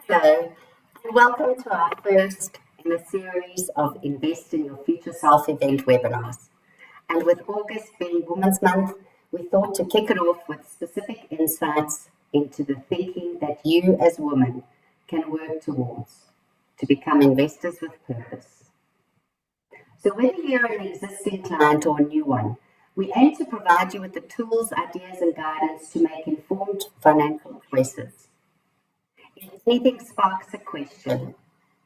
Hello, and welcome to our first in a series of Invest in Your Future Self event webinars. And with August being Women's Month, we thought to kick it off with specific insights into the thinking that you as women can work towards to become investors with purpose. So whether you're an existing client or a new one, we aim to provide you with the tools, ideas, and guidance to make informed financial choices. If anything sparks a question,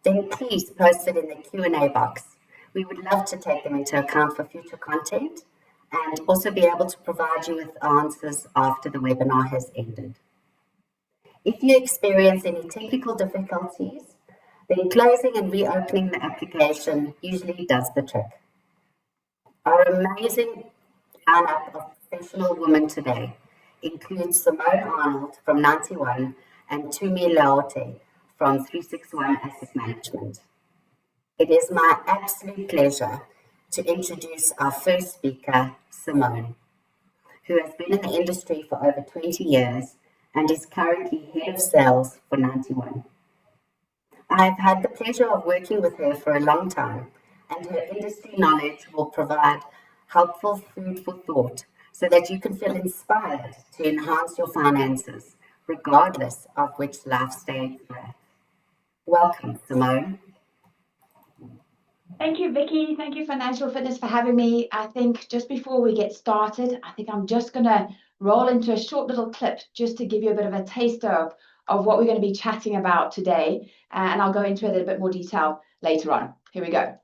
then please post it in the Q&A box. We would love to take them into account for future content and also be able to provide you with answers after the webinar has ended. If you experience any technical difficulties, then closing and reopening the application usually does the trick. Our amazing lineup of professional women today includes Simone Arnold from 91 and Tumi Laote from 361 Asset Management. It is my absolute pleasure to introduce our first speaker, Simone, who has been in the industry for over 20 years and is currently head of sales for 91. I've had the pleasure of working with her for a long time, and her industry knowledge will provide helpful food for thought so that you can feel inspired to enhance your finances, regardless of which life stage you're at. Welcome, Simone. Thank you, Vicky. Thank you, Financial Fitness, for having me. I think just before we get started, I think I'm just going to roll into a short little clip just to give you a bit of a taster of what we're going to be chatting about today. And I'll go into it in a bit more detail later on. Here we go.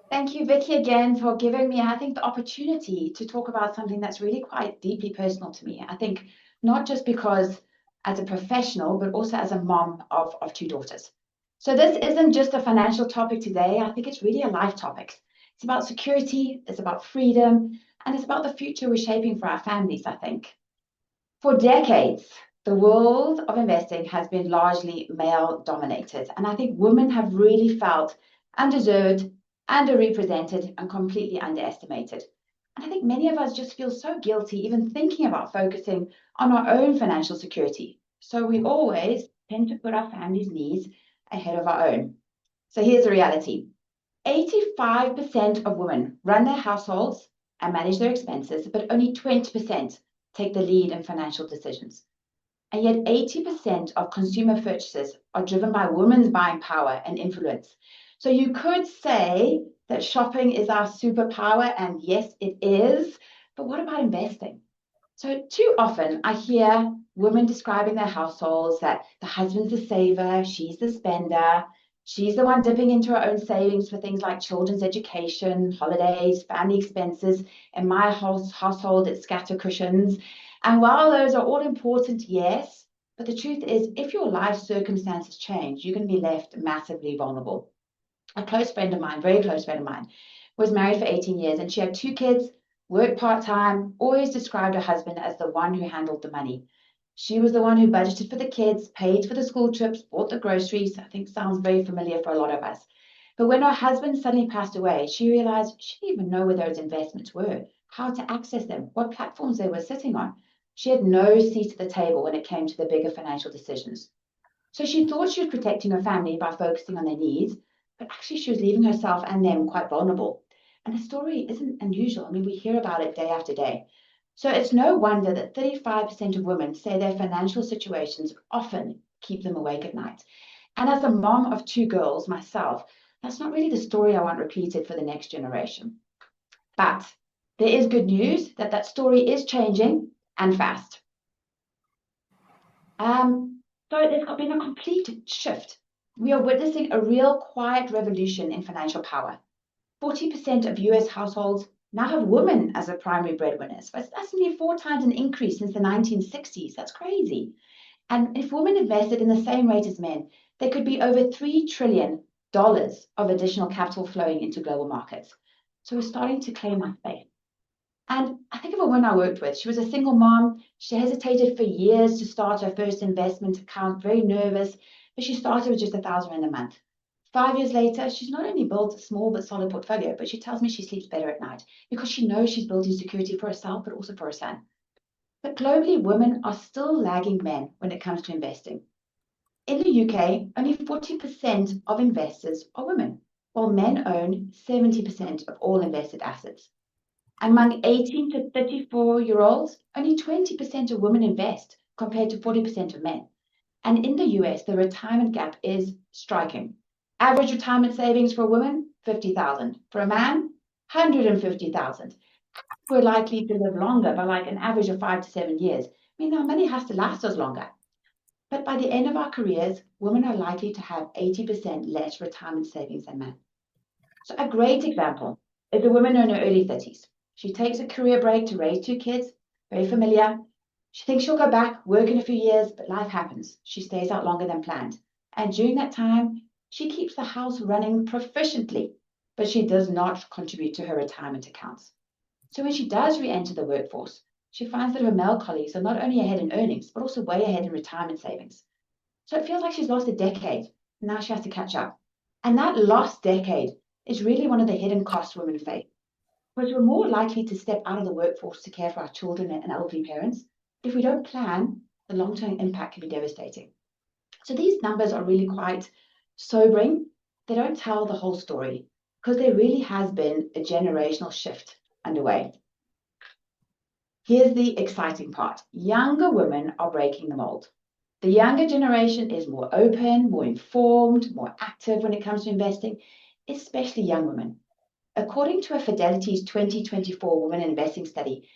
Thank you, Vicky, again for giving me, I think, the opportunity to talk about something that's really quite deeply personal to me. I think not just because as a professional, but also as a mom of two daughters. So this isn't just a financial topic today. I think it's really a life topic. It's about security, it's about freedom, and it's about the future we're shaping for our families, I think. For decades, the world of investing has been largely male-dominated, and I think women have really felt undeserved, underrepresented, and completely underestimated. And I think many of us just feel so guilty even thinking about focusing on our own financial security. So we always tend to put our family's needs ahead of our own. So here's the reality. 85% of women run their households and manage their expenses, but only 20% take the lead in financial decisions. And yet 80% of consumer purchases are driven by women's buying power and influence. So you could say that shopping is our superpower, and yes, it is, but what about investing? So too often I hear women describing their households that the husband's the saver, she's the spender, she's the one dipping into her own savings for things like children's education, holidays, family expenses. In my household, it's scatter cushions. And while those are all important, yes, but the truth is, if your life circumstances change, you're going to be left massively vulnerable. A close friend of mine, very close friend of mine, was married for 18 years and she had 2 kids, worked part-time, always described her husband as the one who handled the money. She was the one who budgeted for the kids, paid for the school trips, bought the groceries. I think sounds very familiar for a lot of us. But when her husband suddenly passed away, she realized she didn't even know where those investments were, how to access them, what platforms they were sitting on. She had no seat at the table when it came to the bigger financial decisions. So she thought she was protecting her family by focusing on their needs, but actually she was leaving herself and them quite vulnerable. And the story isn't unusual. I mean, we hear about it day after day. So it's no wonder that 35% of women say their financial situations often keep them awake at night. And as a mom of 2 girls myself, that's not really the story I want repeated for the next generation. But there is good news that that story is changing and fast. So there's been a complete shift We are witnessing a real quiet revolution in financial power. 40% of US households now have women as the primary breadwinners. That's nearly 4 times an increase since the 1960s. That's crazy. And if women invested in the same rate as men, there could be over $3 trillion of additional capital flowing into global markets. So we're starting to claim our faith. And I think of a woman I worked with. She was a single mom. She hesitated for years to start her first investment account, very nervous, but she started with just $1,000 a month. 5 years later, she's not only built a small but solid portfolio, but she tells me she sleeps better at night because she knows she's building security for herself, but also for her son. But globally, women are still lagging men when it comes to investing. In the UK, only 40% of investors are women, while men own 70% of all invested assets. Among 18 to 34-year-olds, only 20% of women invest compared to 40% of men. And in the US, the retirement gap is striking. Average retirement savings for a woman, 50,000. For a man, 150,000. We're likely to live longer by like an average of 5 to 7 years. I mean, our money has to last us longer. But by the end of our careers, women are likely to have 80% less retirement savings than men. So a great example is a woman in her early 30s. She takes a career break to raise 2 kids, very familiar. She thinks she'll go back, work in a few years, but life happens. She stays out longer than planned. And during that time, she keeps the house running proficiently, but she does not contribute to her retirement accounts. So when she does re-enter the workforce, she finds that her male colleagues are not only ahead in earnings, but also way ahead in retirement savings. So it feels like she's lost a decade. Now she has to catch up. And that lost decade is really one of the hidden costs women face. Because we're more likely to step out of the workforce to care for our children and elderly parents. If we don't plan, the long-term impact can be devastating. So these numbers are really quite sobering. They don't tell the whole story because there really has been a generational shift underway. Here's the exciting part. Younger women are breaking the mold. The younger generation is more open, more informed, more active when it comes to investing, especially young women. According to a Fidelity's 2024 Women Investing Study,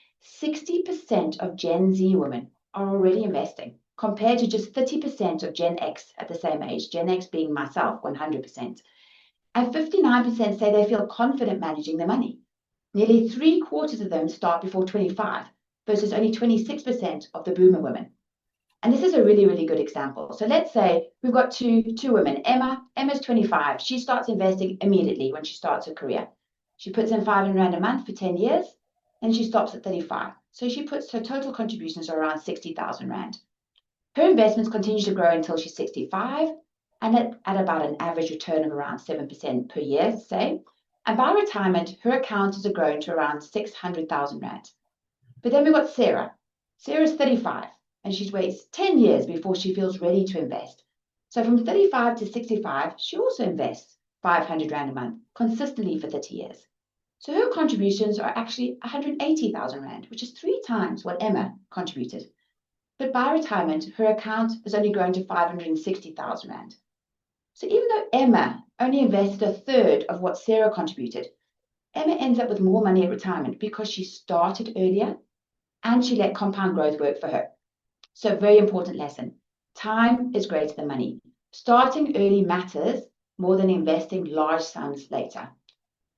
60% of Gen Z women are already investing, compared to just 30% of Gen X at the same age, Gen X being myself, 100%. And 59% say they feel confident managing their money. Nearly 3/4 of them start before 25, versus only 26% of the boomer women. And this is a really, really good example. So let's say we've got two women. Emma's 25. She starts investing immediately when she starts her career. She puts in 500 Rand a month for 10 years, and she stops at 35. So she puts her total contributions are around 60,000 Rand. Her investments continue to grow until she's 65, and at about an average return of around 7% per year, say. And by retirement, her account has grown to around 600,000 Rand. But then we've got Sarah. Sarah's 35, and she waits 10 years before she feels ready to invest. So from 35 to 65, she also invests 500 Rand a month consistently for 30 years. So her contributions are actually 180,000 Rand, which is 3 times what Emma contributed. But by retirement, her account has only grown to 560,000 Rand. So even though Emma only invested a third of what Sarah contributed, Emma ends up with more money at retirement because she started earlier and she let compound growth work for her. So very important lesson. Time is greater than money. Starting early matters more than investing large sums later.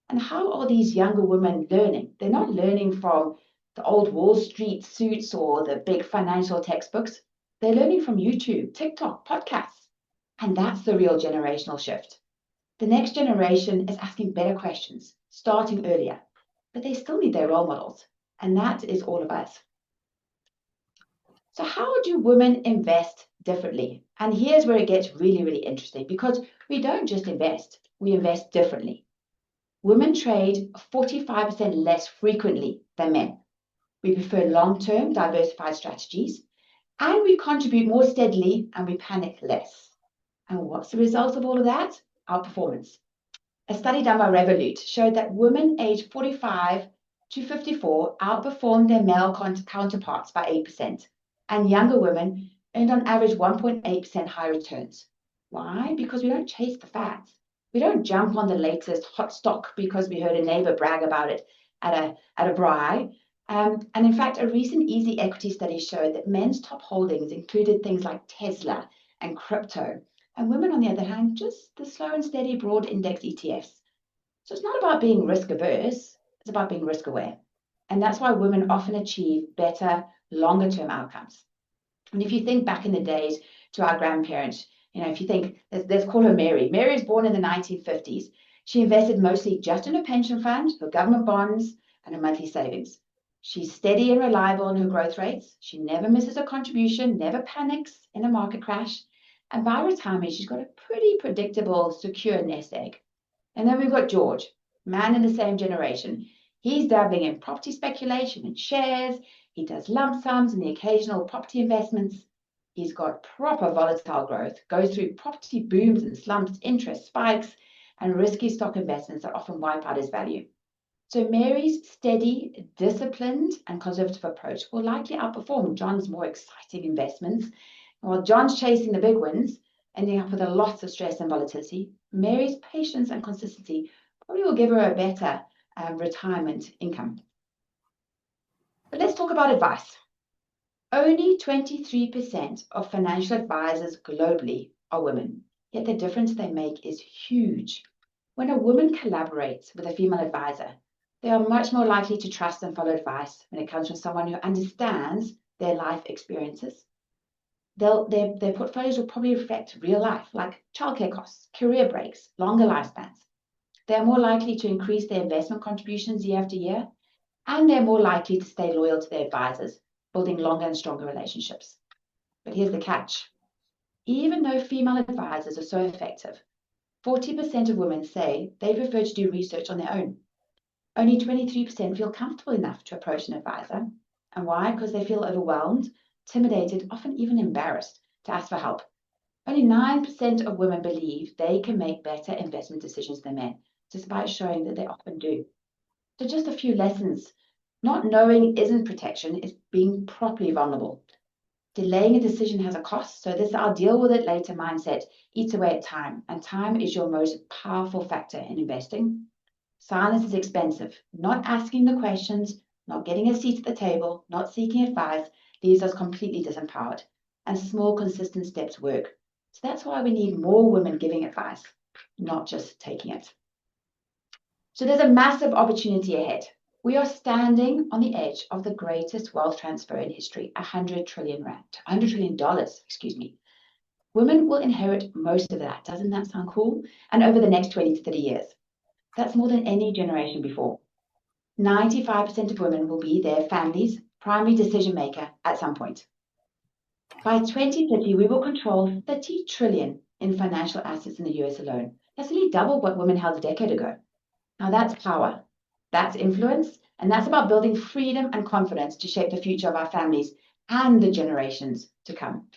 And how are these younger women learning? They're not learning from the old Wall Street suits or the big financial textbooks. They're learning from YouTube, TikTok, podcasts. And that's the real generational shift. The next generation is asking better questions, starting earlier, but they still need their role models. And that is all of us. So how do women invest differently? And here's where it gets really, really interesting because we don't just invest, we invest differently. Women trade 45% less frequently than men. We prefer long-term diversified strategies and we contribute more steadily and we panic less. And what's the result of all of that? Outperformance. A study done by Revolut showed that women aged 45 to 54 outperformed their male counterparts by 8%, and younger women earned on average 1.8% higher returns. Why? Because we don't chase the fads. We don't jump on the latest hot stock because we heard a neighbor brag about it at a braai. And in fact, a recent Easy Equity study showed that men's top holdings included things like Tesla and crypto. And women, on the other hand, just the slow and steady broad index ETFs. So it's not about being risk averse, it's about being risk aware. And that's why women often achieve better, longer term outcomes. And if you think back in the days to our grandparents, if you think, let's call her Mary. Mary was born in the 1950s. She invested mostly just in her pension fund, her government bonds, and her monthly savings. She's steady and reliable in her growth rates. She never misses a contribution, never panics in a market crash. And by retirement, she's got a pretty predictable, secure nest egg. And then we've got George, man in the same generation. He's dabbling in property speculation and shares. He does lump sums and the occasional property investments. He's got proper volatile growth, goes through property booms and slumps, interest spikes, and risky stock investments that often wipe out his value. So Mary's steady, disciplined, and conservative approach will likely outperform John's more exciting investments. While John's chasing the big wins, ending up with a lot of stress and volatility, Mary's patience and consistency probably will give her a better retirement income. But let's talk about advice. Only 23% of financial advisors globally are women, yet the difference they make is huge. When a woman collaborates with a female advisor, they are much more likely to trust and follow advice when it comes from someone who understands their life experiences. Their portfolios will probably reflect real life, like childcare costs, career breaks, longer lifespans. They're more likely to increase their investment contributions year after year, and they're more likely to stay loyal to their advisors, building longer and stronger relationships. But here's the catch. Even though female advisors are so effective, 40% of women say they prefer to do research on their own. Only 23% feel comfortable enough to approach an advisor. And why? Because they feel overwhelmed, intimidated, often even embarrassed to ask for help. Only 9% of women believe they can make better investment decisions than men, despite showing that they often do. So just a few lessons. Not knowing isn't protection, it's being properly vulnerable. Delaying a decision has a cost, so this I'll deal with it later mindset eats away at time, and time is your most powerful factor in investing. Silence is expensive. Not asking the questions, not getting a seat at the table, not seeking advice leaves us completely disempowered, and small consistent steps work. So that's why we need more women giving advice, not just taking it. So there's a massive opportunity ahead. We are standing on the edge of the greatest wealth transfer in history, $100 trillion. Women will inherit most of that. Doesn't that sound cool? And over the next 20 to 30 years. That's more than any generation before. 95% of women will be their family's primary decision maker at some point. By 2030, we will control 30 trillion in financial assets in the US alone. That's nearly double what women held a decade ago. Now that's power, that's influence, and that's about building freedom and confidence to shape the future of our families and the generations to come.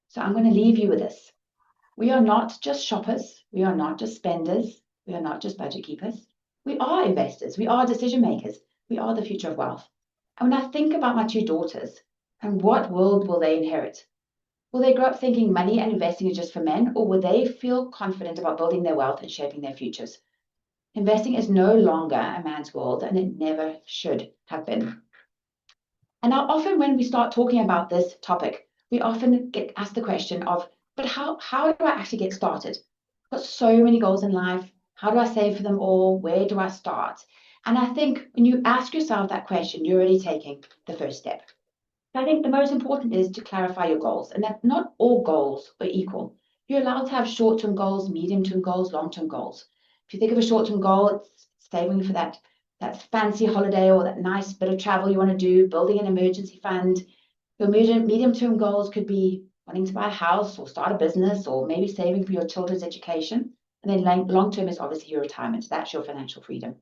So I'm going to leave you with this. We are not just shoppers. We are not just spenders. We are not just budget keepers. We are investors. We are decision makers. We are the future of wealth. And when I think about my two daughters, and what world will they inherit? Will they grow up thinking money and investing is just for men, or will they feel confident about building their wealth and shaping their futures? Investing is no longer a man's world, and it never should have been. And now often when we start talking about this topic, we often get asked the question of, but how do I actually get started? I've got so many goals in life. How do I save for them all? Where do I start? And I think when you ask yourself that question, you're already taking the first step. I think the most important is to clarify your goals, and that not all goals are equal. You're allowed to have short-term goals, medium-term goals, long-term goals. If you think of a short-term goal, it's saving for that fancy holiday or that nice bit of travel you want to do, building an emergency fund. Your medium-term goals could be wanting to buy a house or start a business or maybe saving for your children's education. And then long-term is obviously your retirement. That's your financial freedom.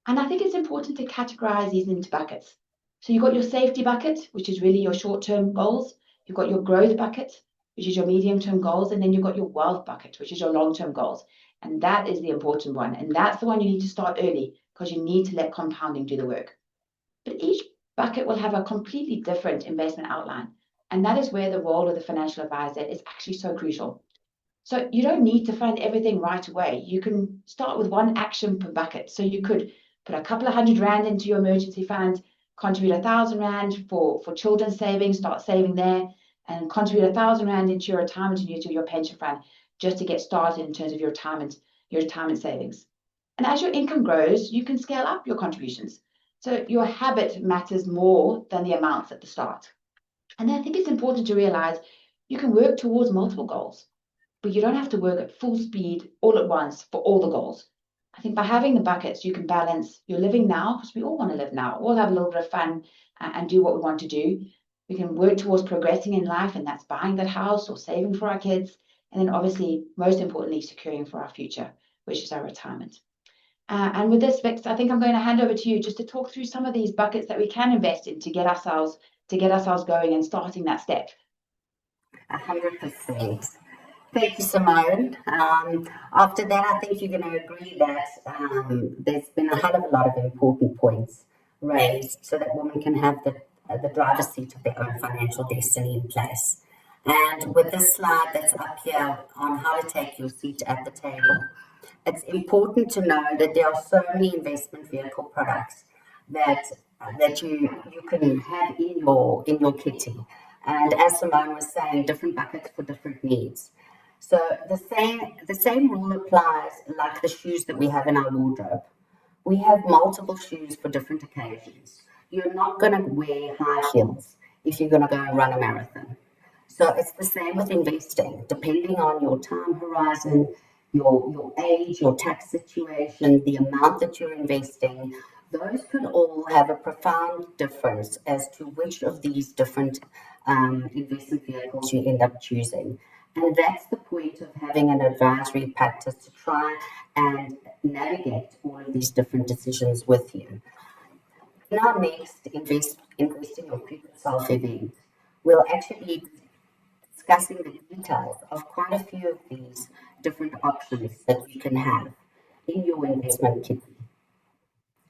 And I think it's important to categorize these into buckets. So you've got your safety bucket, which is really your short-term goals. You've got your growth bucket, which is your medium-term goals. And then you've got your wealth bucket, which is your long-term goals. And that is the important one. And that's the one you need to start early because you need to let compounding do the work. But each bucket will have a completely different investment outline. And that is where the role of the financial advisor is actually so crucial. So you don't need to find everything right away. You can start with one action per bucket. So you could put a couple of $100 into your emergency fund, contribute 1,000 Rand for children's savings, start saving there. and contribute 1,000 Rand into your retirement annuity or your pension fund just to get started in terms of your retirement savings. And as your income grows, you can scale up your contributions. So your habit matters more than the amounts at the start. And then I think it's important to realize you can work towards multiple goals, but you don't have to work at full speed all at once for all the goals. I think by having the buckets, you can balance your living now, because we all want to live now, all have a little bit of fun and do what we want to do. We can work towards progressing in life, and that's buying that house or saving for our kids. And then obviously, most importantly, securing for our future, which is our retirement. And with this, Vix, I think I'm going to hand over to you just to talk through some of these buckets that we can invest in to get ourselves going and starting that step. 100%. Thank you, Simone. After that, I think you're going to agree that there's been a hell of a lot of important points raised so that women can have the driver's seat of their own financial destiny in place. And with this slide that's up here on how to take your seat at the table, it's important to know that there are so many investment vehicle products that you can have in your kitty. And as Simone was saying, different buckets for different needs. So the same rule applies like the shoes that we have in our wardrobe. We have multiple shoes for different occasions. You're not going to wear high heels if you're going to go and run a marathon. So it's the same with investing. Depending on your time horizon, your age, your tax situation, the amount that you're investing, those could all have a profound difference as to which of these different investment vehicles you end up choosing. And that's the point of having an advisory practice to try and navigate all of these different decisions with you. In our next Investing Your Future Self event, we'll actually be discussing the details of quite a few of these different options that you can have in your investment kitty.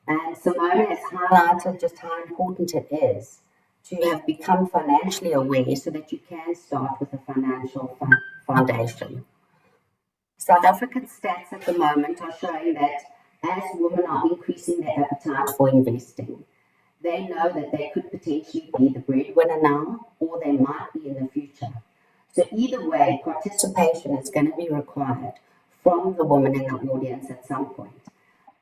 And Simone has highlighted just how important it is to have become financially aware so that you can start with a financial foundation. South African stats at the moment are showing that as women are increasing their appetite for investing, they know that they could potentially be the breadwinner now, or they might be in the future. So either way, participation is going to be required from the woman in the audience at some point.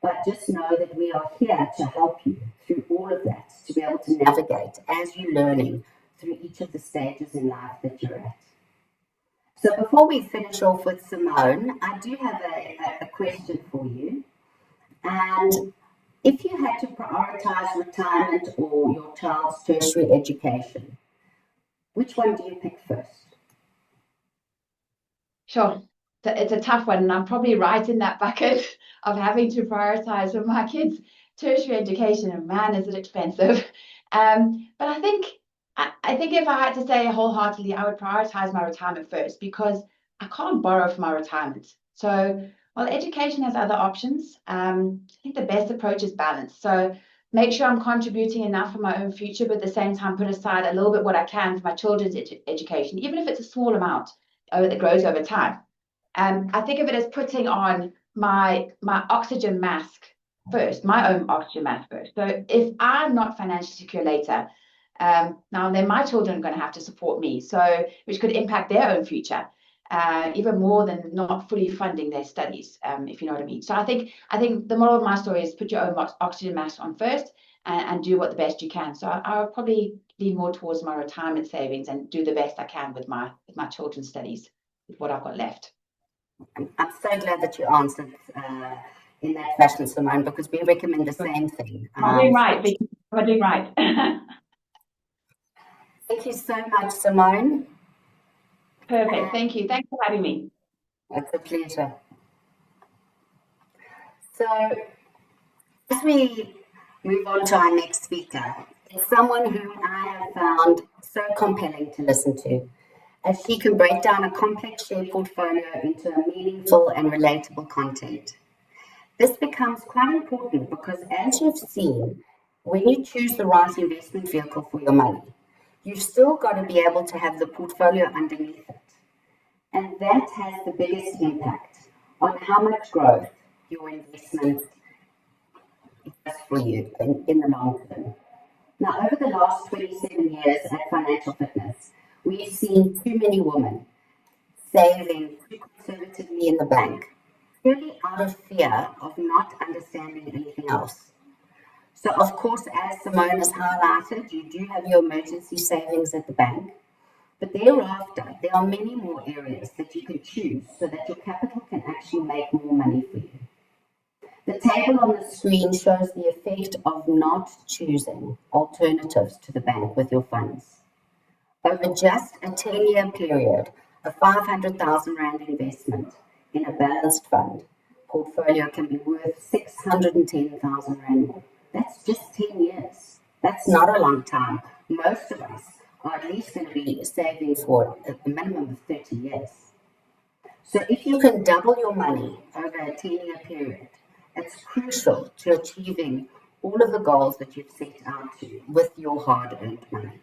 But just know that we are here to help you through all of that, to be able to navigate as you're learning through each of the stages in life that you're at. So before we finish off with Simone, I do have a question for you. And if you had to prioritize retirement or your child's tertiary education, which one do you pick first? Sure. It's a tough one, and I'm probably right in that bucket of having to prioritize for my kids' tertiary education, and man, is it expensive. But I think if I had to say wholeheartedly, I would prioritize my retirement first, because I can't borrow for my retirement. So while education has other options, I think the best approach is balance. So make sure I'm contributing enough for my own future, but at the same time put aside a little bit what I can for my children's education, even if it's a small amount that grows over time. I think of it as putting on my oxygen mask first, my own oxygen mask first. So if I'm not financially secure later, now then my children are going to have to support me, so which could impact their own future, even more than not fully funding their studies, if you know what I mean. So I think the moral of my story is put your own oxygen mask on first and do what the best you can. So I'll probably lean more towards my retirement savings and do the best I can with my children's studies with what I've got left. I'm so glad that you answered in that fashion, Simone, because we recommend the same thing. I'm doing right. I'm doing right. Thank you so much, Simone. Perfect. Thank you. Thanks for having me. It's a pleasure. So as we move on to our next speaker, it's someone whom I have found so compelling to listen to, as she can break down a complex share portfolio into a meaningful and relatable content. This becomes quite important because, as you've seen, when you choose the right investment vehicle for your money, you've still got to be able to have the portfolio underneath it. And that has the biggest impact on how much growth your investment does for you in the long term. Now, over the last 27 years at Financial Fitness, We've seen too many women saving too conservatively in the bank, purely out of fear of not understanding anything else. So, of course, as Simone has highlighted, you do have your emergency savings at the bank, but thereafter, there are many more areas that you can choose so that your capital can actually make more money for you. The table on the screen shows the effect of not choosing alternatives to the bank with your funds. Over just a 10-year period, a 500,000 Rand investment in a balanced fund portfolio can be worth 610,000 Rand more. That's just 10 years. That's not a long time. Most of us are at least going to be saving for a minimum of 30 years. So if you can double your money over a 10-year period, it's crucial to achieving all of the goals that you've set out to with your hard-earned money.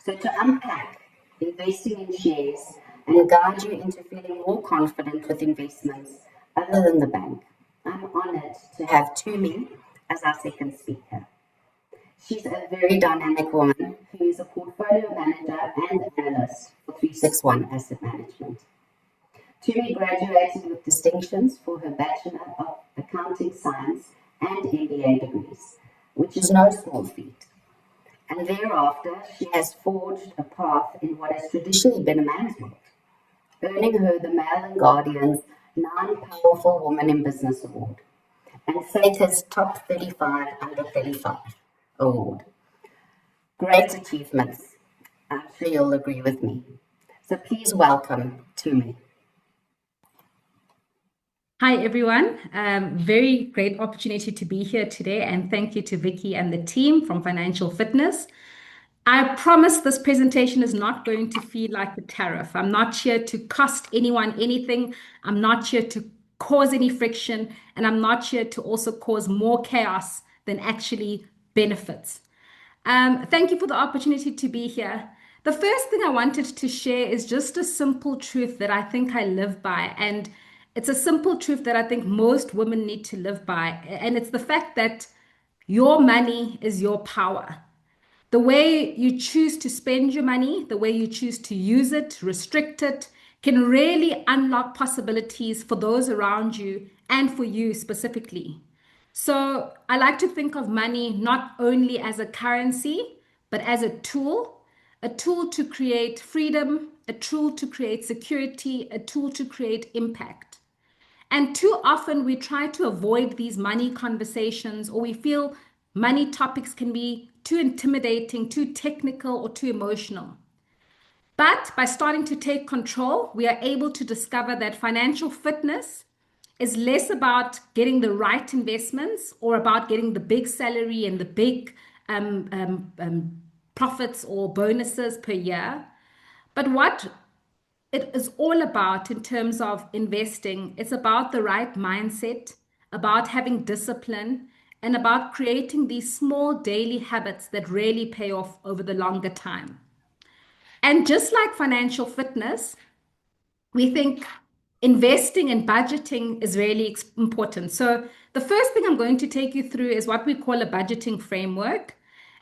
So to unpack investing in shares and guide you into feeling more confident with investments other than the bank, I'm honoured to have Tumi as our second speaker. She's a very dynamic woman who is a portfolio manager and analyst for 361 Asset Management. Tumi graduated with distinctions for her Bachelor of Accounting Science and MBA degrees, which is no small feat. And thereafter, she has forged a path in what has traditionally been a man's world, earning her the Mail and Guardian's Non-Powerful Woman in Business Award and SATA's Top 35 Under 35 Award. Great achievements. I'm sure you'll agree with me. So please welcome Tumi. Hi, everyone. Very great opportunity to be here today, and thank you to Vicky and the team from Financial Fitness. I promise this presentation is not going to feel like a tariff. I'm not here to cost anyone anything. I'm not here to cause any friction, and I'm not here to also cause more chaos than actually benefits. Thank you for the opportunity to be here. The first thing I wanted to share is just a simple truth that I think I live by, and it's a simple truth that I think most women need to live by, and it's the fact that your money is your power. The way you choose to spend your money, the way you choose to use it, restrict it, can really unlock possibilities for those around you and for you specifically. So I like to think of money not only as a currency, but as a tool to create freedom, a tool to create security, a tool to create impact. And too often we try to avoid these money conversations, or we feel money topics can be too intimidating, too technical, or too emotional. But by starting to take control, we are able to discover that financial fitness is less about getting the right investments or about getting the big salary and the big profits or bonuses per year. But what it is all about in terms of investing, it's about the right mindset, about having discipline, and about creating these small daily habits that really pay off over the longer time. And just like financial fitness, we think investing and budgeting is really important. So the first thing I'm going to take you through is what we call a budgeting framework.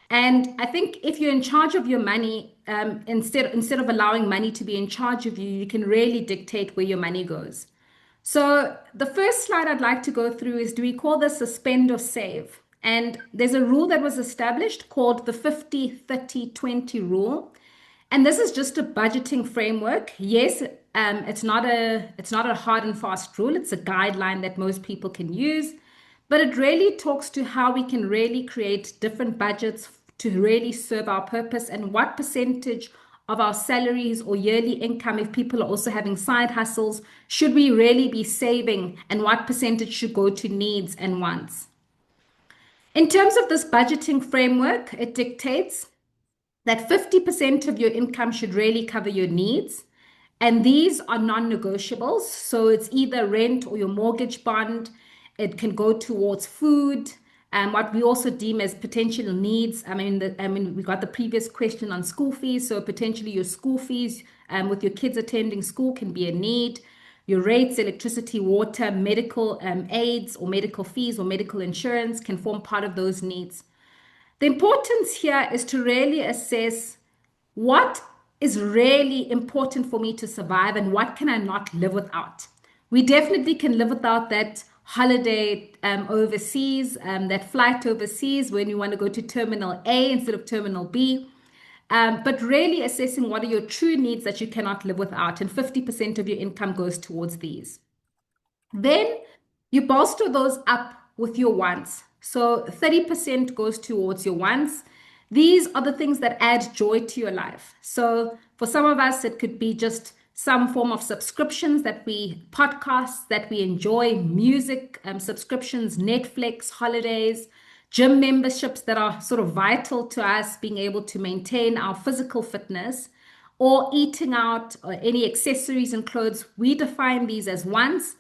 And I think if you're in charge of your money, instead of allowing money to be in charge of you, you can really dictate where your money goes. So the first slide I'd like to go through is, do we call this a spend or save? And there's a rule that was established called the 50-30-20 rule. And this is just a budgeting framework. Yes, it's not a hard and fast rule. It's a guideline that most people can use, but it really talks to how we can really create different budgets to really serve our purpose, and what percentage of our salaries or yearly income, if people are also having side hustles, should we really be saving, and what percentage should go to needs and wants. In terms of this budgeting framework, it dictates that 50% of your income should really cover your needs. And these are non-negotiables. So it's either rent or your mortgage bond. It can go towards food, and what we also deem as potential needs. I mean, we got the previous question on school fees. So potentially your school fees with your kids attending school can be a need. Your rates, electricity, water, medical aids or medical fees or medical insurance can form part of those needs. The importance here is to really assess what is really important for me to survive, and what can I not live without? We definitely can live without that holiday overseas, that flight overseas when you want to go to Terminal A instead of Terminal B. But really assessing what are your true needs that you cannot live without, and 50% of your income goes towards these. Then you bolster those up with your wants. So 30% goes towards your wants. These are the things that add joy to your life. So for some of us, it could be just some form of subscriptions podcasts that we enjoy, music subscriptions, Netflix, holidays, gym memberships that are sort of vital to us being able to maintain our physical fitness, or eating out, or any accessories and clothes. We define these as wants,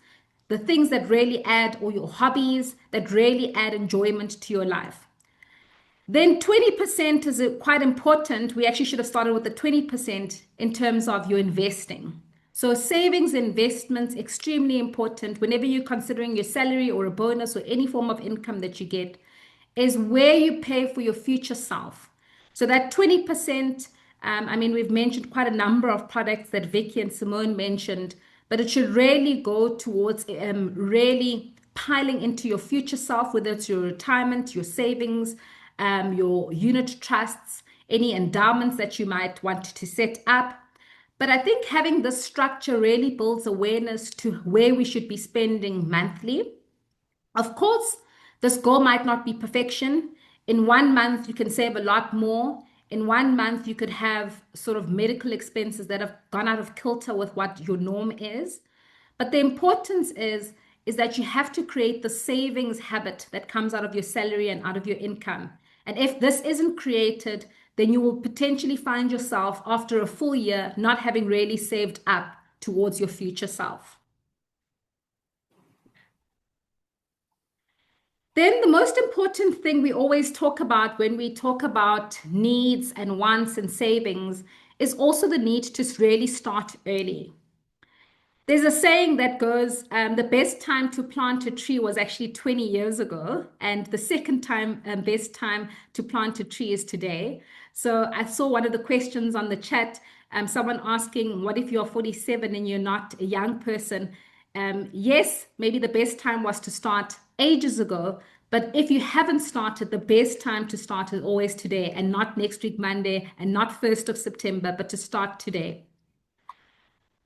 the things that really add, or your hobbies that really add enjoyment to your life. Then 20% is quite important. We actually should have started with the 20% in terms of your investing. So savings, investments, extremely important whenever you're considering your salary or a bonus or any form of income that you get, is where you pay for your future self. So that 20%, we've mentioned quite a number of products that Vicky and Simone mentioned, but it should really go towards really piling into your future self, whether it's your retirement, your savings, your unit trusts, any endowments that you might want to set up. But I think having this structure really builds awareness to where we should be spending monthly. Of course, this goal might not be perfection. In 1 month, you can save a lot more. In 1 month, you could have sort of medical expenses that have gone out of kilter with what your norm is. But the importance is that you have to create the savings habit that comes out of your salary and out of your income. And if this isn't created, then you will potentially find yourself after a full year not having really saved up towards your future self. Then the most important thing we always talk about when we talk about needs and wants and savings is also the need to really start early. There's a saying that goes, the best time to plant a tree was actually 20 years ago, and the second time, best time to plant a tree is today. So I saw one of the questions on the chat, someone asking, what if you're 47 and you're not a young person? Yes, maybe the best time was to start ages ago, but if you haven't started, the best time to start is always today, and not next week, Monday, and not 1st of September, but to start today.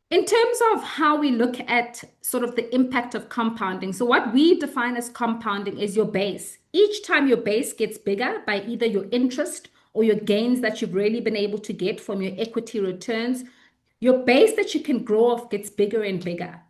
In terms of how we look at sort of the impact of compounding, so what we define as compounding is your base. Each time your base gets bigger by either your interest or your gains that you've really been able to get from your equity returns, your base that you can grow off gets bigger and bigger.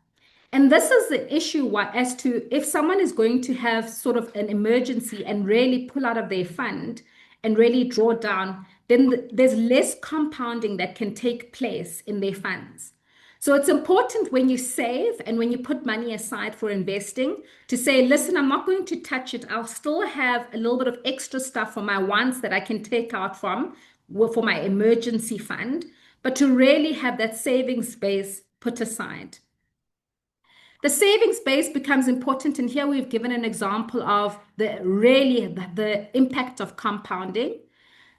And this is the issue as to if someone is going to have sort of an emergency and really pull out of their fund and really draw down, then there's less compounding that can take place in their funds. So it's important when you save and when you put money aside for investing to say, listen, I'm not going to touch it. I'll still have a little bit of extra stuff for my wants that I can take out for my emergency fund, but to really have that savings space put aside. The savings base becomes important, and here we've given an example of the impact of compounding.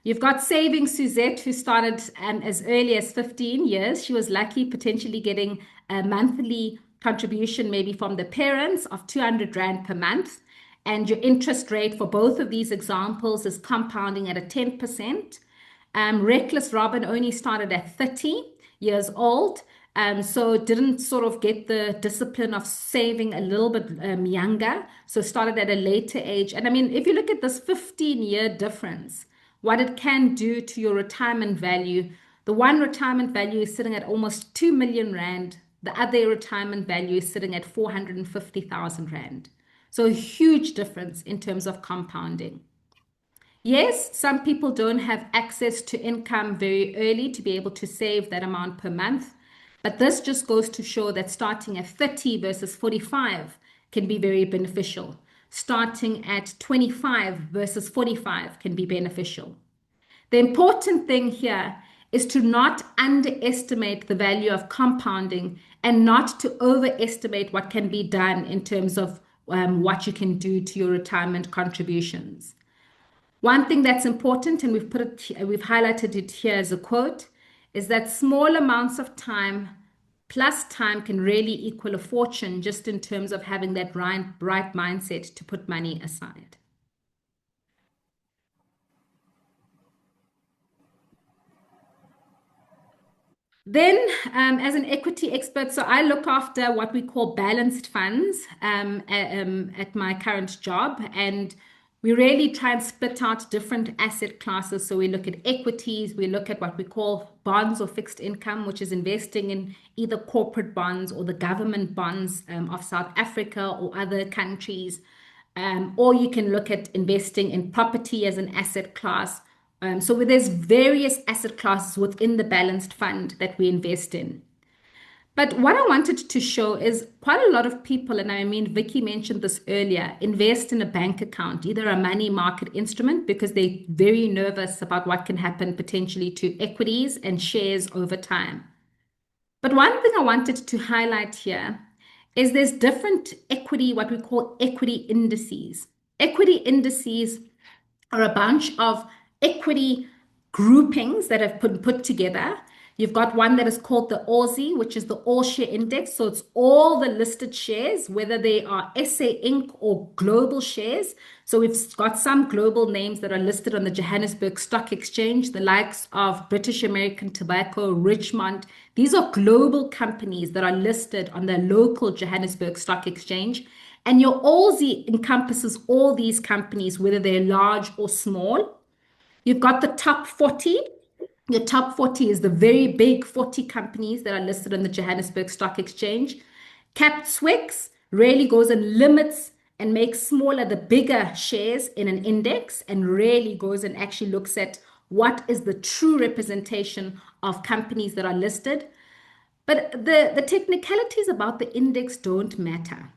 You've got Saving Suzette, who started as early as 15 years. She was lucky, potentially getting a monthly contribution maybe from the parents of 200 Rand per month. And your interest rate for both of these examples is compounding at a 10%. Reckless Robin only started at 30 years old. So didn't sort of get the discipline of saving a little bit younger. So started at a later age. And I mean, if you look at this 15-year difference, what it can do to your retirement value. The one retirement value is sitting at almost 2 million Rand. The other retirement value is sitting at 450,000 Rand. So a huge difference in terms of compounding. Yes, some people don't have access to income very early to be able to save that amount per month. But this just goes to show that starting at 30 versus 45 can be very beneficial. Starting at 25 versus 45 can be beneficial. The important thing here is to not underestimate the value of compounding and not to overestimate what can be done in terms of what you can do to your retirement contributions. One thing that's important, and we've highlighted it here as a quote, is that small amounts of time plus time can really equal a fortune just in terms of having that right mindset to put money aside. Then, as an equity expert, so I look after what we call balanced funds at my current job, and we really try and split out different asset classes. So we look at equities, we look at what we call bonds or fixed income, which is investing in either corporate bonds or the government bonds of South Africa or other countries. Or you can look at investing in property as an asset class. So there's various asset classes within the balanced fund that we invest in. But what I wanted to show is quite a lot of people, and I mean, Vicky mentioned this earlier, invest in a bank account, either a money market instrument, because they're very nervous about what can happen potentially to equities and shares over time. But one thing I wanted to highlight here is there's different equity, what we call equity indices. Equity indices are a bunch of equity groupings that have been put together. You've got one that is called the ALSI, which is the All Share Index. So it's all the listed shares, whether they are SA Inc. or global shares. So we've got some global names that are listed on the Johannesburg Stock Exchange, the likes of British American Tobacco, Richmond. These are global companies that are listed on the local Johannesburg Stock Exchange. And your ALSI encompasses all these companies, whether they're large or small. You've got the top 40. Your top 40 is the very big 40 companies that are listed on the Johannesburg Stock Exchange. Capped SWIX really goes and limits and makes smaller the bigger shares in an index and really goes and actually looks at what is the true representation of companies that are listed. But the technicalities about the index don't matter.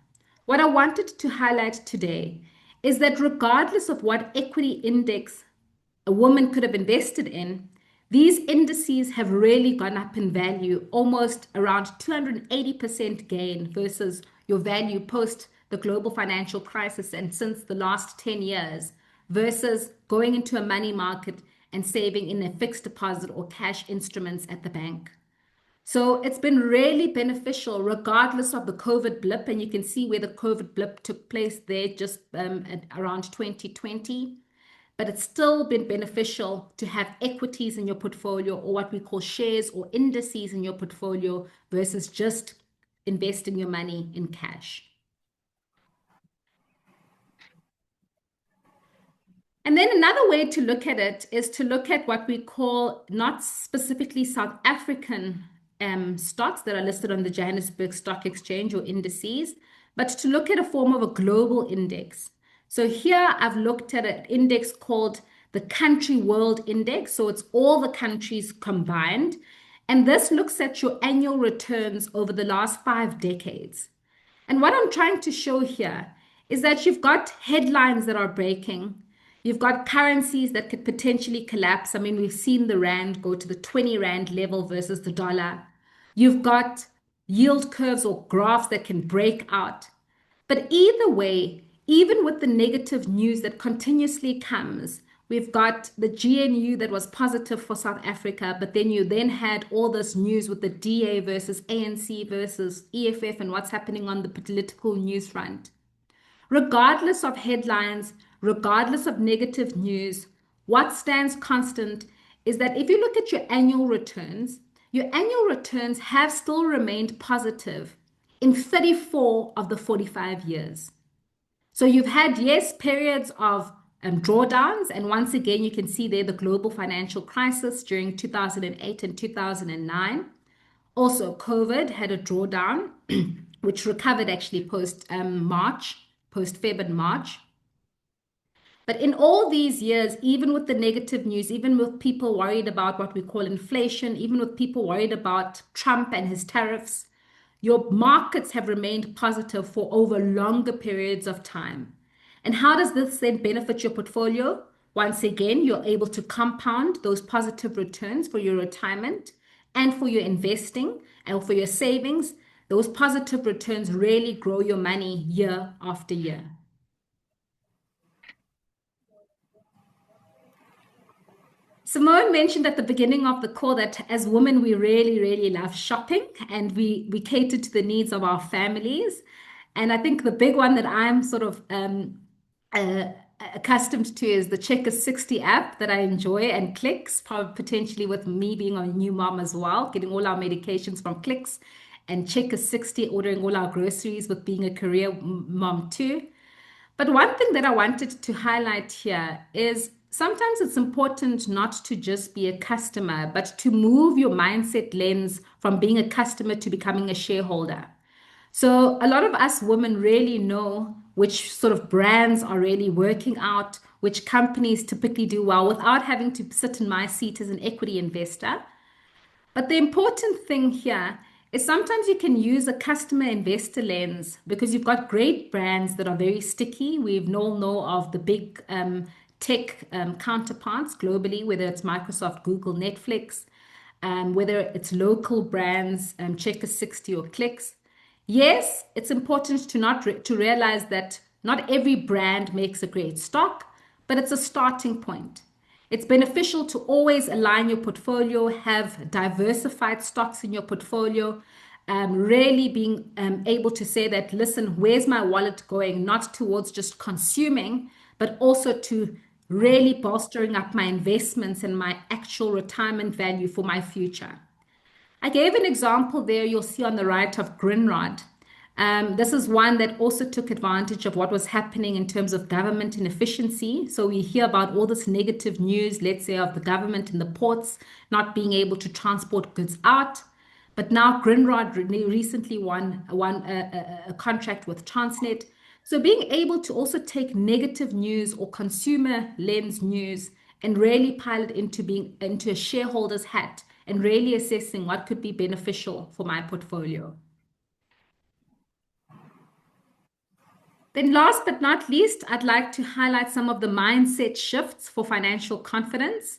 What I wanted to highlight today is that regardless of what equity index a woman could have invested in, these indices have really gone up in value, almost around 280% gain versus your value post the global financial crisis and since the last 10 years, versus going into a money market and saving in a fixed deposit or cash instruments at the bank. So it's been really beneficial regardless of the COVID blip. And you can see where the COVID blip took place there just at around 2020. But it's still been beneficial to have equities in your portfolio or what we call shares or indices in your portfolio versus just investing your money in cash. And then another way to look at it is to look at what we call not specifically South African stocks that are listed on the Johannesburg Stock Exchange or indices, but to look at a form of a global index. So here I've looked at an index called the Country World Index. So it's all the countries combined. And this looks at your annual returns over the last 5 decades. And what I'm trying to show here is that you've got headlines that are breaking. You've got currencies that could potentially collapse. I mean, we've seen the rand go to the 20 rand level versus the dollar. You've got yield curves or graphs that can break out. But either way, even with the negative news that continuously comes, we've got the GNU that was positive for South Africa, but then you then had all this news with the DA versus ANC versus EFF and what's happening on the political news front. Regardless of headlines, regardless of negative news, what stands constant is that if you look at your annual returns have still remained positive in 34 of the 45 years. So you've had, yes, periods of drawdowns. And once again, you can see there the global financial crisis during 2008 and 2009. Also, COVID had a drawdown, which recovered actually post-March, post-Feb and March. But in all these years, even with the negative news, even with people worried about what we call inflation, even with people worried about Trump and his tariffs, your markets have remained positive for over longer periods of time. And how does this then benefit your portfolio? Once again, you're able to compound those positive returns for your retirement and for your investing and for your savings. Those positive returns really grow your money year after year. Simone mentioned at the beginning of the call that as women, we really, really love shopping and we cater to the needs of our families. And I think the big one that I'm sort of uh, accustomed to is the Checkers 60 app that I enjoy and Clicks, probably potentially with me being a new mom as well, getting all our medications from Clicks and Checkers 60, ordering all our groceries with being a career mom too. But one thing that I wanted to highlight here is sometimes it's important not to just be a customer, but to move your mindset lens from being a customer to becoming a shareholder. So a lot of us women really know which sort of brands are really working out, which companies typically do well without having to sit in my seat as an equity investor. But the important thing here is sometimes you can use a customer investor lens because you've got great brands that are very sticky. We've all know of the big tech counterparts globally, whether it's Microsoft, Google, Netflix, whether it's local brands, Checkers 60 or Clicks. Yes, it's important to not to realize that not every brand makes a great stock, but it's a starting point. It's beneficial to always align your portfolio, have diversified stocks in your portfolio, really being able to say that, listen, where's my wallet going? Not towards just consuming, but also to really bolstering up my investments and my actual retirement value for my future. I gave an example there, you'll see on the right of Grindrod. This is one that also took advantage of what was happening in terms of government inefficiency. So we hear about all this negative news, let's say, of the government and the ports not being able to transport goods out. But now Grindrod recently won a contract with Transnet. So being able to also take negative news or consumer lens news and really pile it into being into a shareholder's hat and really assessing what could be beneficial for my portfolio. Then last but not least, I'd like to highlight some of the mindset shifts for financial confidence.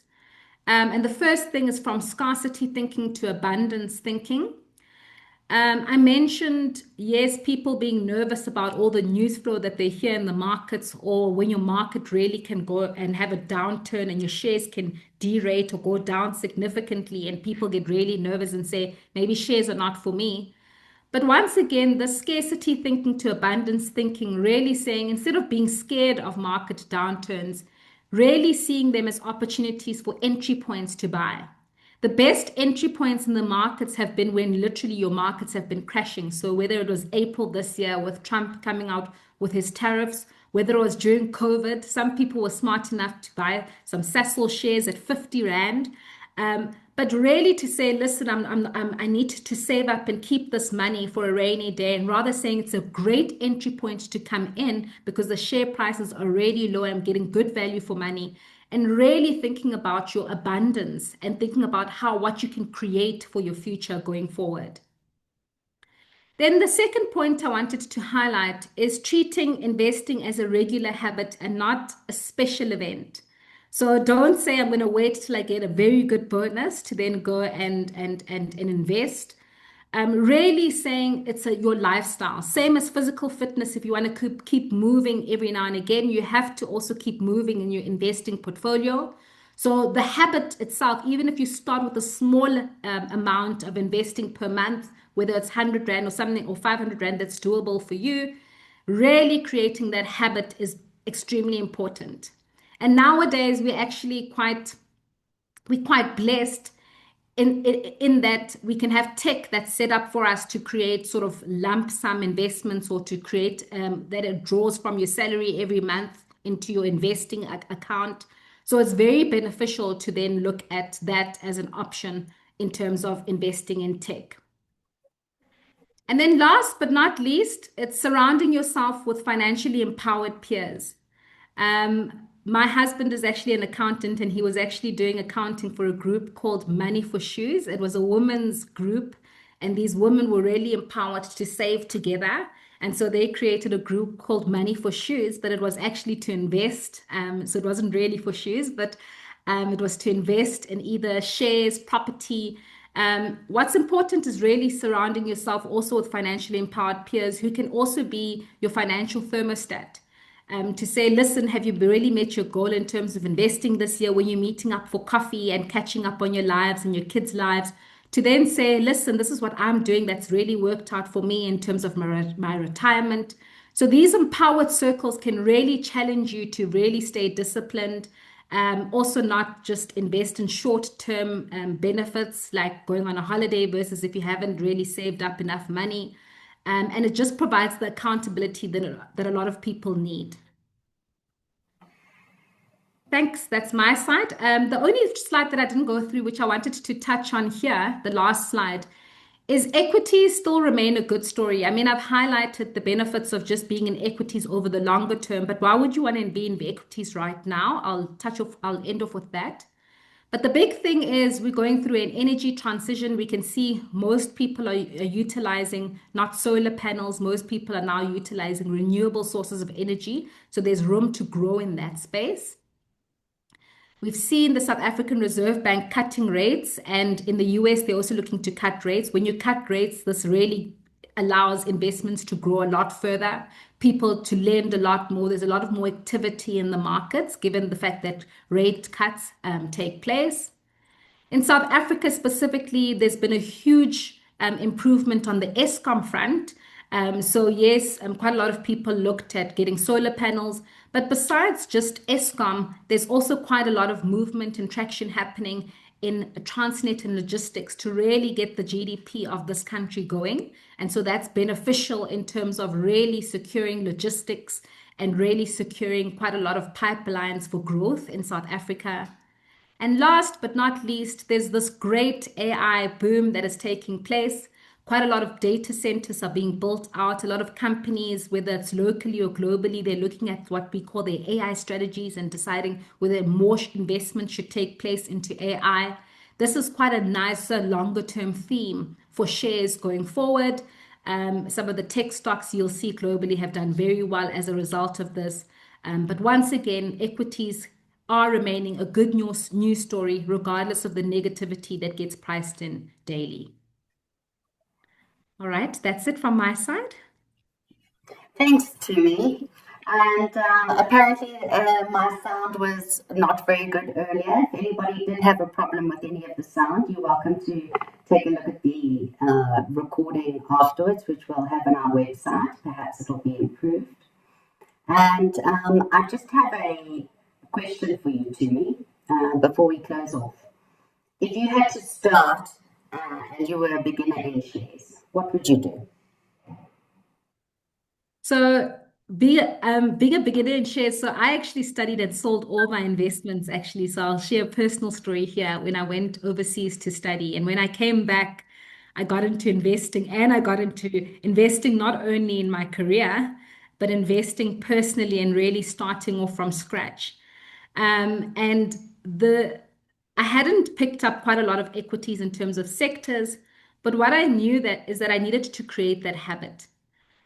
And the first thing is from scarcity thinking to abundance thinking. I mentioned, yes, people being nervous about all the news flow that they hear in the markets, or when your market really can go and have a downturn and your shares can derate or go down significantly, and people get really nervous and say, maybe shares are not for me. But once again, the scarcity thinking to abundance thinking, really saying instead of being scared of market downturns, really seeing them as opportunities for entry points to buy. The best entry points in the markets have been when literally your markets have been crashing. So whether it was April this year with Trump coming out with his tariffs, whether it was during COVID, some people were smart enough to buy some Sasol shares at 50 Rand. But really to say, listen, I need to save up and keep this money for a rainy day, and rather saying it's a great entry point to come in because the share prices are really low. I'm getting good value for money, and really thinking about your abundance and thinking about what you can create for your future going forward. Then the second point I wanted to highlight is treating investing as a regular habit and not a special event. So don't say I'm going to wait till I get a very good bonus to then go and invest. Really saying it's your lifestyle. Same as physical fitness. If you want to keep moving every now and again, you have to also keep moving in your investing portfolio. So the habit itself, even if you start with a small amount of investing per month, whether it's 100 Rand or something or 500 Rand, that's doable for you, really creating that habit is extremely important. And nowadays we're actually quite blessed in that we can have tech that's set up for us to create sort of lump sum investments, or to create that it draws from your salary every month into your investing account. So it's very beneficial to then look at that as an option in terms of investing in tech. And then last but not least, it's surrounding yourself with financially empowered peers. My husband is actually an accountant, and he was actually doing accounting for a group called Money for Shoes. It was a women's group, and these women were really empowered to save together. And so they created a group called Money for Shoes, but it was actually to invest. So it wasn't really for shoes, but it was to invest in either shares, property. What's important is really surrounding yourself also with financially empowered peers who can also be your financial thermostat. to say, listen, have you really met your goal in terms of investing this year when you're meeting up for coffee and catching up on your lives and your kids' lives? To then say, listen, this is what I'm doing that's really worked out for me in terms of my retirement. So these empowered circles can really challenge you to really stay disciplined. Also, not just invest in short-term benefits like going on a holiday versus if you haven't really saved up enough money. And it just provides the accountability that a lot of people need. Thanks. That's my side. The only slide that I didn't go through, which I wanted to touch on here, the last slide, is equities still remain a good story. I mean, I've highlighted the benefits of just being in equities over the longer term, but why would you want to be in equities right now? I'll end off with that. But the big thing is we're going through an energy transition. We can see most people are utilizing not solar panels. Most people are now utilizing renewable sources of energy. So there's room to grow in that space. We've seen the South African Reserve Bank cutting rates, and in the US, they're also looking to cut rates. When you cut rates, this really allows investments to grow a lot further, people to lend a lot more. There's a lot of more activity in the markets, given the fact that rate cuts take place. In South Africa specifically, there's been a huge improvement on the Eskom front. So yes, quite a lot of people looked at getting solar panels, but besides just Eskom, there's also quite a lot of movement and traction happening in Transnet and logistics to really get the GDP of this country going. And so that's beneficial in terms of really securing logistics and really securing quite a lot of pipelines for growth in South Africa. And last but not least, there's this great AI boom that is taking place. Quite a lot of data centers are being built out. A lot of companies, whether it's locally or globally, they're looking at what we call their AI strategies and deciding whether more investment should take place into AI. This is quite a nicer, longer term theme for shares going forward. Some of the tech stocks you'll see globally have done very well as a result of this. But once again, equities are remaining a good news story, regardless of the negativity that gets priced in daily. All right, that's it from my side. Thanks, Tumi. And apparently my sound was not very good earlier. If anybody did have a problem with any of the sound, you're welcome to take a look at the recording afterwards, which we'll have on our website. Perhaps it'll be improved. And I just have a question for you, Tumi, before we close off. If you had to start and you were a beginner in shares, what would you do? So being a beginner in shares, so I actually studied and sold all my investments actually. So I'll share a personal story here when I went overseas to study. And when I came back, I got into investing, and I got into investing not only in my career, but investing personally and really starting off from scratch. And I hadn't picked up quite a lot of equities in terms of sectors, but what I knew that is that I needed to create that habit.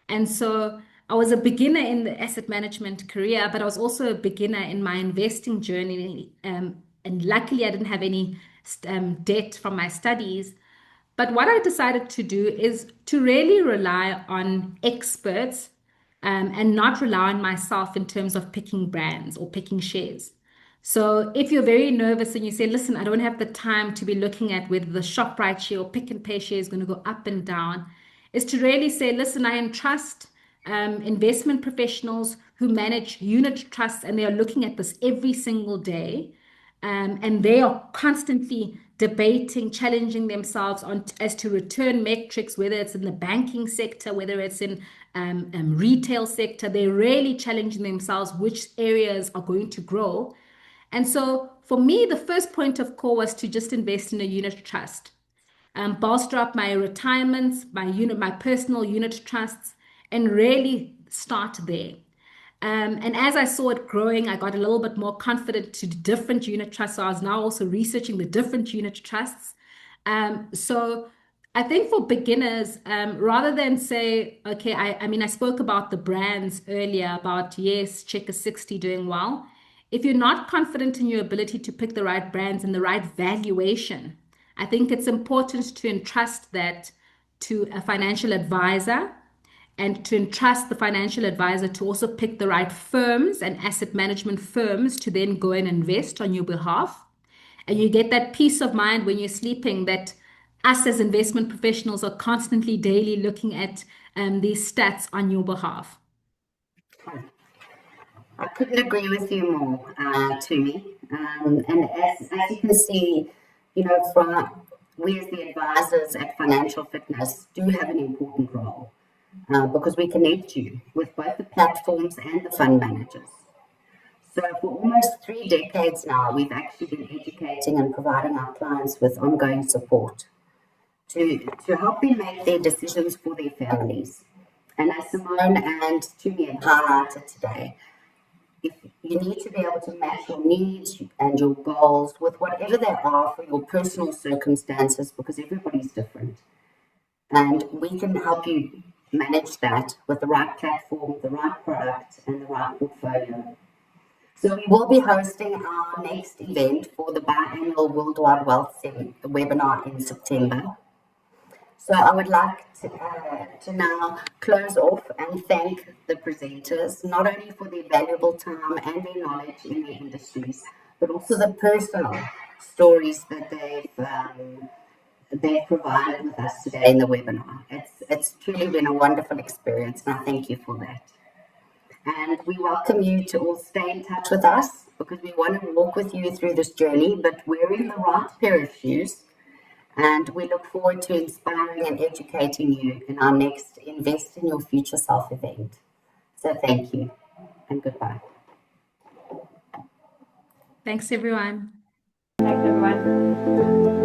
And so I was a beginner in the asset management career, but I was also a beginner in my investing journey. And luckily, I didn't have any debt from my studies. But what I decided to do is to really rely on experts and not rely on myself in terms of picking brands or picking shares. So if you're very nervous and you say, listen, I don't have the time to be looking at whether the ShopRite share or Pick n Pay share is going to go up and down, is to really say, listen, I entrust investment professionals who manage unit trusts, and they are looking at this every single day. And they are constantly debating, challenging themselves on as to return metrics, whether it's in the banking sector, whether it's in retail sector. They're really challenging themselves which areas are going to grow. And so for me, the first point of call was to just invest in a unit trust, bolster up my retirements, my personal unit trusts, and really start there. And as I saw it growing, I got a little bit more confident to different unit trusts. So I was now also researching the different unit trusts. So I think for beginners, rather than say, okay, I mean, I spoke about the brands earlier about, yes, Checker 60 doing well. If you're not confident in your ability to pick the right brands and the right valuation, I think it's important to entrust that to a financial advisor and to entrust the financial advisor to also pick the right firms and asset management firms to then go and invest on your behalf. And you get that peace of mind when you're sleeping that us as investment professionals are constantly daily looking at these stats on your behalf. I couldn't agree with you more, Tumi. And as you can see, from we as the advisors at Financial Fitness do have an important role because we connect you with both the platforms and the fund managers. So for almost 3 decades now, we've actually been educating and providing our clients with ongoing support to help them make their decisions for their families. And as Simone and Tumi have highlighted today, if you need to be able to match your needs and your goals with whatever they are for your personal circumstances, because everybody's different. And we can help you manage that with the right platform, the right product, and the right portfolio. So we will be hosting our next event for the biannual Worldwide Wealth webinar in September. So I would like to now close off and thank the presenters, not only for their valuable time and their knowledge in their industries, but also the personal stories that they've provided with us today in the webinar. It's truly been a wonderful experience, and I thank you for that. And we welcome you to all stay in touch with us because we want to walk with you through this journey, but wearing the right pair of shoes. And we look forward to inspiring and educating you in our next Invest in Your Future Self event. So thank you and goodbye. Thanks, everyone. Thanks, everyone.